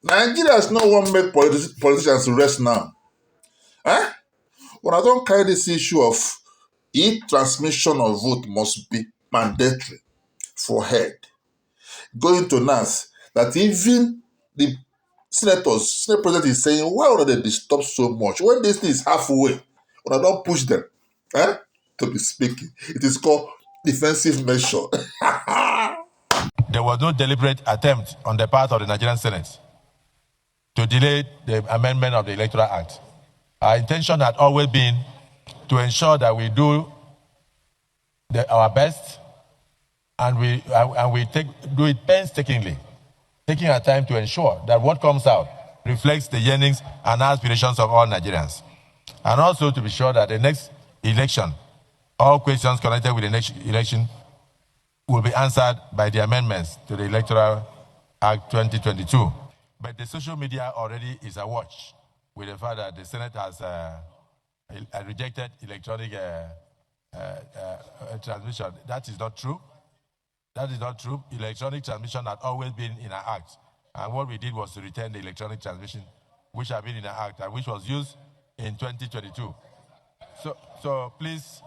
Nigerians no one make politicians rest now. Eh? When I don't carry this issue of e-transmission of vote must be mandatory for head. Going to NAS that even the Senate president is saying, why would they disturb so much? When this thing is halfway, when I don't push them, eh? To be speaking, it is called defensive measure. There was no deliberate attempt on the part of the Nigerian Senate to delay the amendment of the Electoral Act. Our intention had always been to ensure that we do our best and we do it painstakingly, taking our time to ensure that what comes out reflects the yearnings and aspirations of all Nigerians. And also to be sure that the next election, all questions connected with the next election will be answered by the amendments to the Electoral Act 2022. But the social media already is awash with the fact that the Senate has rejected electronic transmission. That is not true. That is not true. Electronic transmission had always been in our act. And what we did was to return the electronic transmission, which had been in our act and which was used in 2022. So please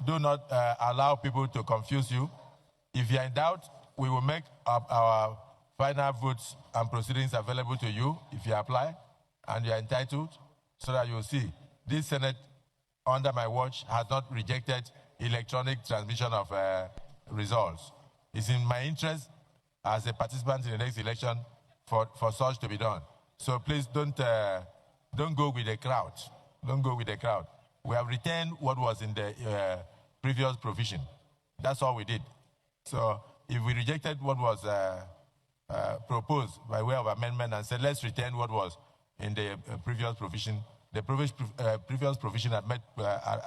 do not allow people to confuse you. If you're in doubt, we will make our final votes and proceedings available to you if you apply and you're entitled, so that you'll see. This Senate, under my watch, has not rejected electronic transmission of results. It's in my interest as a participant in the next election for such to be done. So please don't go with the crowd. Don't go with the crowd. We have retained what was in the previous provision. That's all we did. So if we rejected what was proposed by way of amendment and said, let's retain what was in the previous provision, the previous provision had made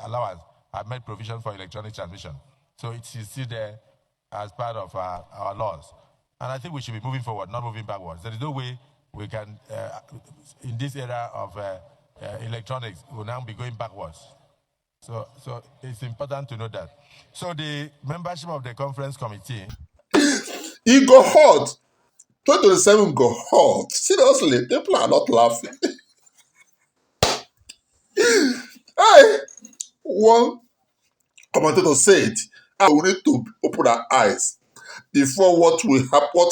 allowance, had made provision for electronic transmission. So it's still there as part of our laws. And I think we should be moving forward, not moving backwards. There is no way we can, in this era of electronics, will now be going backwards. So it's important to know that. So the membership of the conference committee. It go hot. 2027 go hot. Seriously, people are not laughing. Hey, one commentator said, we need to open our eyes before what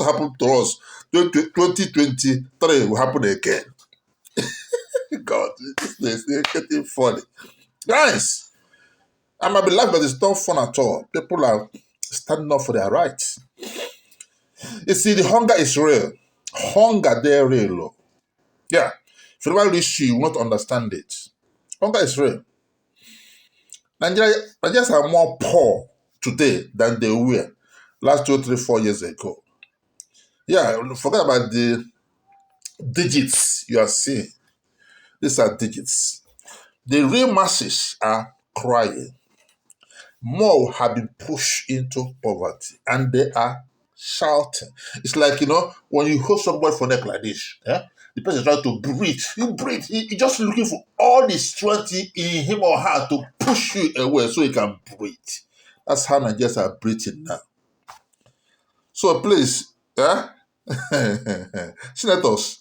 happened to us 2023 will happen again. God, this is getting funny. Guys, I might be laughing, but it's not fun at all. People are standing up for their rights. You see, the hunger is real. Hunger, they're real. Yeah. If you don't reach you will not understand it. Hunger is real. Nigerians are more poor today than they were last 2, 3, 4 years ago. Yeah, forget about the digits you are seeing. These are digits. The real masses are crying. More have been pushed into poverty and they are shouting. It's like, when you hold somebody for neck like this, yeah? The person is trying to breathe. You breathe. He's just looking for all the strength in him or her to push you away so he can breathe. That's how Nigerians are breathing now. So please, yeah? Senators,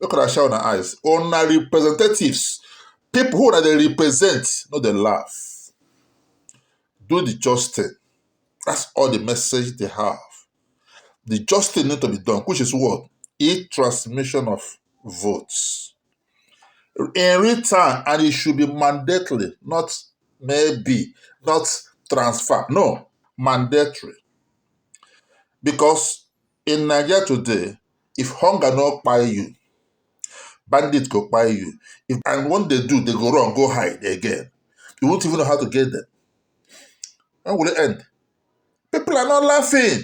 look at that shout in our eyes. On our representatives, people who they represent, no, they laugh. Do the just thing. That's all the message they have. The just thing need to be done, which is what? E-transmission of votes. In return, and it should be mandatory, not maybe, not transfer. No, mandatory. Because in Nigeria today, if hunger not buy you, bandits go buy you. And when they do, they go wrong, go hide again. You won't even know how to get them. When will it end? People are not laughing.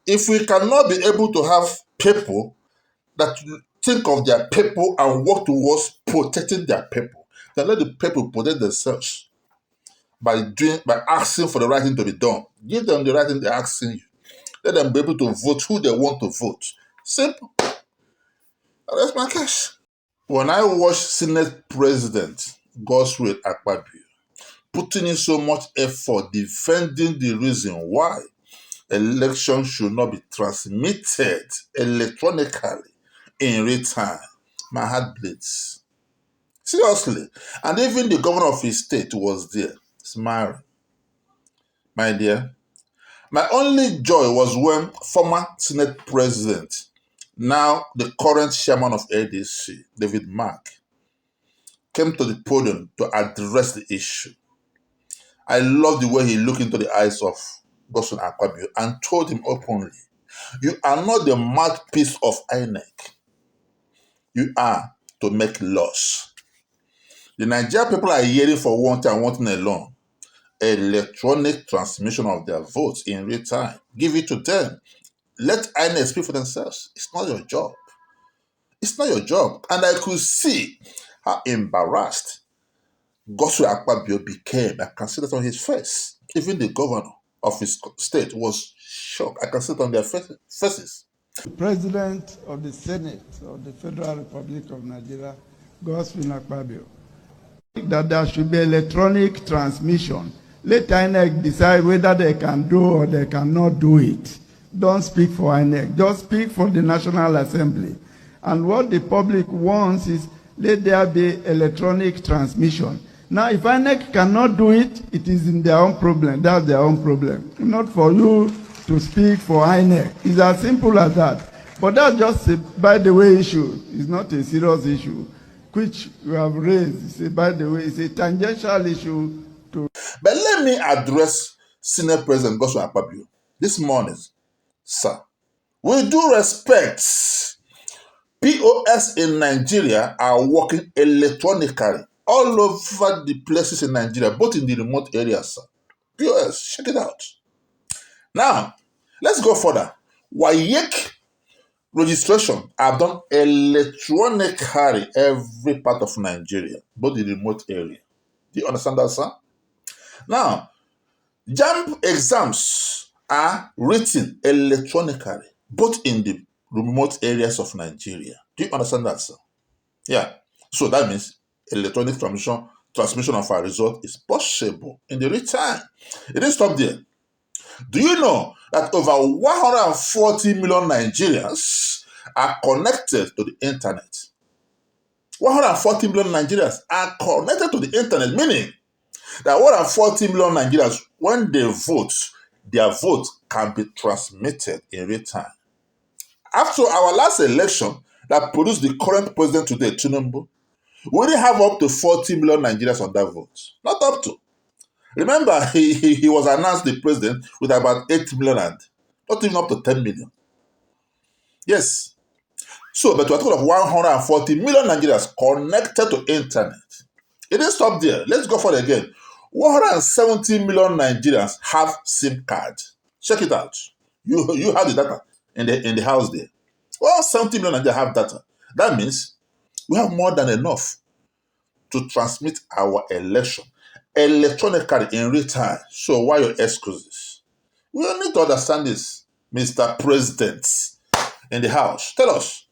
If we cannot be able to have people that think of their people and work towards protecting their people, then let the people protect themselves by asking for the right thing to be done. Give them the right thing they're asking you. Let them be able to vote who they want to vote. Simple. That's my case. When I watch Senate President Godswill Akpabio putting in so much effort defending the reason why Elections should not be transmitted electronically in real time. My heart bleeds. Seriously. And even the governor of his state was there, smiling. My dear, my only joy was when former Senate President, now the current chairman of ADC, David Mark, came to the podium to address the issue. I love the way he looked into the eyes of Gosun Akpabio and told him openly, you are not the mouthpiece of INEC. You are to make laws. The Nigerian people are hearing for one thing and one thing alone: electronic transmission of their votes in real time. Give it to them. Let INEC speak for themselves. It's not your job. It's not your job. And I could see how embarrassed Godswill Akpabio became. I can see that on his face. Even the governor of his state was shocked. I can see it on their faces. The President of the Senate of the Federal Republic of Nigeria, Godswill Akpabio, that there should be electronic transmission. Let INEC decide whether they can do or they cannot do it. Don't speak for INEC. Just speak for the National Assembly. And what the public wants is let there be electronic transmission. Now, if INEC cannot do it, it is in their own problem. That's their own problem. Not for you to speak for INEC. It's as simple as that. But that's just a by the way issue. It's not a serious issue, which we have raised. It's by the way, it's a tangential issue to. But let me address Senate President Godswill Akpabio this morning, sir. With due respect, POS in Nigeria are working electronically all over the places in Nigeria, both in the remote areas, sir. POS, check it out. Now, let's go further. WAEC registration are done electronically every part of Nigeria, both the remote area. Do you understand that, sir? Now, JAMB exams are written electronically, both in the remote areas of Nigeria. Do you understand that, sir? Yeah. So that means electronic transmission of our result is possible in the real time. It didn't stop there. Do you know that over 140 million Nigerians are connected to the internet? 140 million Nigerians are connected to the internet, meaning that 140 million Nigerians, when they vote, their vote can be transmitted in real time. After our last election that produced the current president today, Tinubu, we only have up to 40 million Nigerians on that vote. Not up to. Remember, he was announced the president with about 8 million and not even up to 10 million. Yes. So, but we're talking of 140 million Nigerians connected to internet. It didn't stop there. Let's go for it again. 170 million Nigerians have SIM card. Check it out. You have the data in the house there. 170 million Nigerians have data. That means we have more than enough to transmit our election electronically in real time. So why your excuses? We need to understand this, Mr. President in the house. Tell us.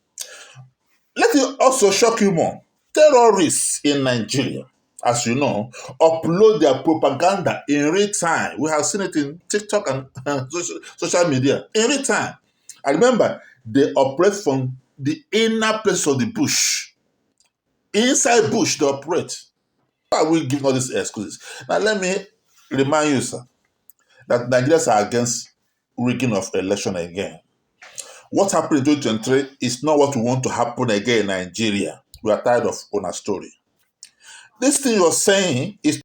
Let it also shock you more. Terrorists in Nigeria, as you know, upload their propaganda in real time. We have seen it in TikTok and social media in real time. I remember they operate from the inner place of the bush. Inside bush, they operate. Why are we giving all these excuses? Now, let me remind you, sir, that Nigerians are against rigging of election again. What happened in 2023 is not what we want to happen again in Nigeria. We are tired of owner story. This thing you're saying is